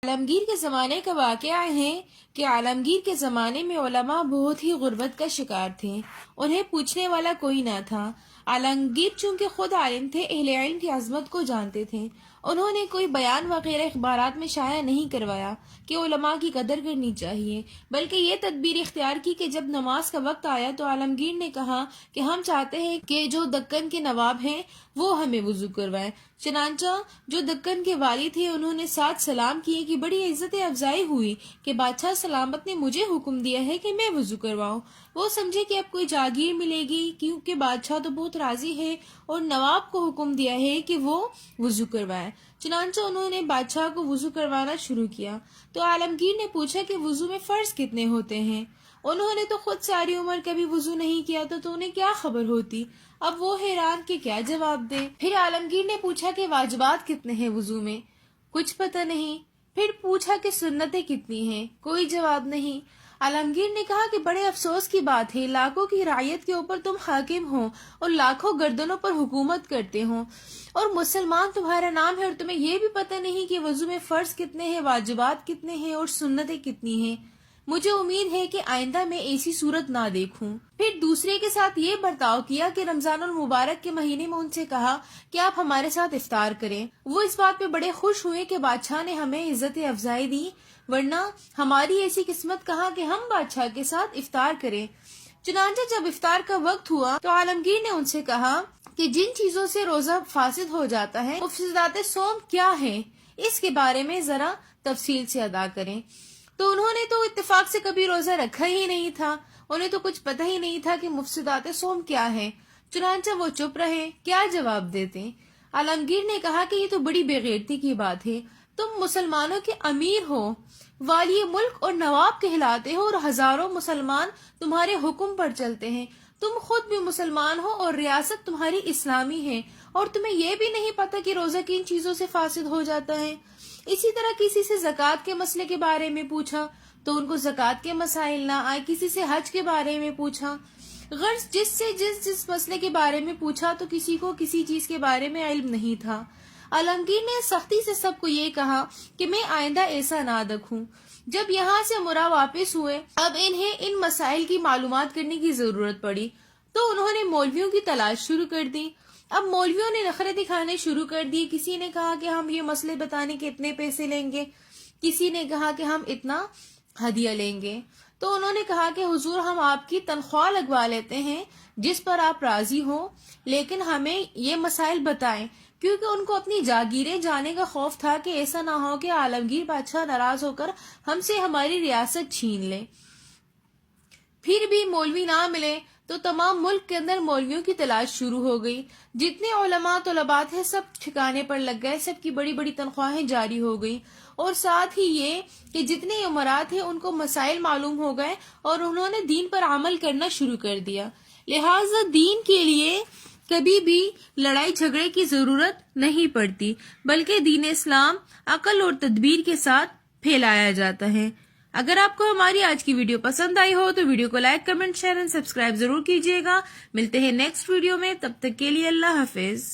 عالمگیر کے زمانے کا واقعہ ہے کہ عالمگیر کے زمانے میں علماء بہت ہی غربت کا شکار تھے، انہیں پوچھنے والا کوئی نہ تھا۔ عالمگیر چونکہ خود عالم تھے، اہل علم کی عظمت کو جانتے تھے، انہوں نے کوئی بیان وغیرہ اخبارات میں شائع نہیں کروایا کہ علماء کی قدر کرنی چاہیے، بلکہ یہ تدبیر اختیار کی کہ جب نماز کا وقت آیا تو عالمگیر نے کہا کہ ہم چاہتے ہیں کہ جو دکن کے نواب ہیں وہ ہمیں وضو کروائیں۔ چنانچہ جو دکن کے والی تھے انہوں نے ساتھ سلام کیے کہ بڑی عزت افزائی ہوئی کہ بادشاہ سلامت نے مجھے حکم دیا ہے کہ میں وضو کرواؤں۔ وہ سمجھے کہ اب کوئی جاگیر ملے گی کیونکہ بادشاہ تو بہت راضی ہے اور نواب کو حکم دیا ہے کہ وہ وضو کروائے۔ چنانچہ انہوں نے بادشاہ کو وضو کروانا شروع کیا تو عالمگیر نے پوچھا کہ وضو میں فرض کتنے ہوتے ہیں؟ انہوں نے تو خود ساری عمر کبھی وضو نہیں کیا تو انہیں کیا خبر ہوتی؟ اب وہ حیران کہ کیا جواب دیں۔ پھر عالمگیر نے پوچھا کہ واجبات کتنے ہیں وضو میں؟ کچھ پتہ نہیں۔ پھر پوچھا کہ سنتیں کتنی ہیں؟ کوئی جواب نہیں۔ عالمگیر نے کہا کہ بڑے افسوس کی بات ہے، لاکھوں کی رعیت کے اوپر تم حاکم ہو اور لاکھوں گردنوں پر حکومت کرتے ہو، اور مسلمان تمہارا نام ہے اور تمہیں یہ بھی پتہ نہیں کہ وضو میں فرض کتنے ہیں، واجبات کتنے ہیں اور سنتیں کتنی ہیں۔ مجھے امید ہے کہ آئندہ میں ایسی صورت نہ دیکھوں۔ پھر دوسرے کے ساتھ یہ برتاؤ کیا کہ رمضان المبارک کے مہینے میں ان سے کہا کہ آپ ہمارے ساتھ افطار کریں۔ وہ اس بات پہ بڑے خوش ہوئے کہ بادشاہ نے ہمیں عزت افزائی دی، ورنہ ہماری ایسی قسمت کہاں کہ ہم بادشاہ کے ساتھ افطار کریں۔ چنانچہ جب افطار کا وقت ہوا تو عالمگیر نے ان سے کہا کہ جن چیزوں سے روزہ فاسد ہو جاتا ہے، مفسدات صوم کیا ہے، اس کے بارے میں ذرا تفصیل سے ادا کریں۔ تو انہوں نے تو اتفاق سے کبھی روزہ رکھا ہی نہیں تھا، انہیں تو کچھ پتہ ہی نہیں تھا کہ مفسدات صوم کیا ہے۔ چنانچہ وہ چپ رہے، کیا جواب دیتے؟ عالمگیر نے کہا کہ یہ تو بڑی بے غیرتی کی بات ہے، تم مسلمانوں کے امیر ہو، والی ملک اور نواب کہلاتے ہو، اور ہزاروں مسلمان تمہارے حکم پر چلتے ہیں، تم خود بھی مسلمان ہو اور ریاست تمہاری اسلامی ہے، اور تمہیں یہ بھی نہیں پتہ کہ روزہ کن چیزوں سے فاسد ہو جاتا ہے۔ اسی طرح کسی سے زکوٰۃ کے مسئلے کے بارے میں پوچھا تو ان کو زکوٰۃ کے مسائل نہ آئے، کسی سے حج کے بارے میں پوچھا، غرض جس مسئلے کے بارے میں پوچھا تو کسی کو کسی چیز کے بارے میں علم نہیں تھا۔ عالمگیر نے سختی سے سب کو یہ کہا کہ میں آئندہ ایسا نہ دکھوں۔ جب یہاں سے مرا واپس ہوئے، اب انہیں ان مسائل کی معلومات کرنے کی ضرورت پڑی تو انہوں نے مولویوں کی تلاش شروع کر دی۔ اب مولویوں نے نخرے دکھانے شروع کر دیے، کسی نے کہا کہ ہم یہ مسئلے بتانے کے اتنے پیسے لیں گے، کسی نے کہا کہ ہم اتنا ہدیہ لیں گے۔ تو انہوں نے کہا کہ حضور ہم آپ کی تنخواہ لگوا لیتے ہیں جس پر آپ راضی ہوں، لیکن ہمیں یہ مسائل بتائیں، کیونکہ ان کو اپنی جاگیریں جانے کا خوف تھا کہ ایسا نہ ہو کہ عالمگیر بادشاہ ناراض ہو کر ہم سے ہماری ریاست چھین لے۔ پھر بھی مولوی نہ ملے تو تمام ملک کے اندر مولویوں کی تلاش شروع ہو گئی، جتنے علماء طلبات ہیں سب ٹھکانے پر لگ گئے، سب کی بڑی بڑی تنخواہیں جاری ہو گئی، اور ساتھ ہی یہ کہ جتنے امراء تھے ان کو مسائل معلوم ہو گئے اور انہوں نے دین پر عمل کرنا شروع کر دیا۔ لہٰذا دین کے لیے کبھی بھی لڑائی جھگڑے کی ضرورت نہیں پڑتی، بلکہ دین اسلام عقل اور تدبیر کے ساتھ پھیلایا جاتا ہے۔ اگر آپ کو ہماری آج کی ویڈیو پسند آئی ہو تو ویڈیو کو لائک، کمنٹ، شیئر اور سبسکرائب ضرور کیجیے گا۔ ملتے ہیں نیکسٹ ویڈیو میں، تب تک کے لیے اللہ حافظ۔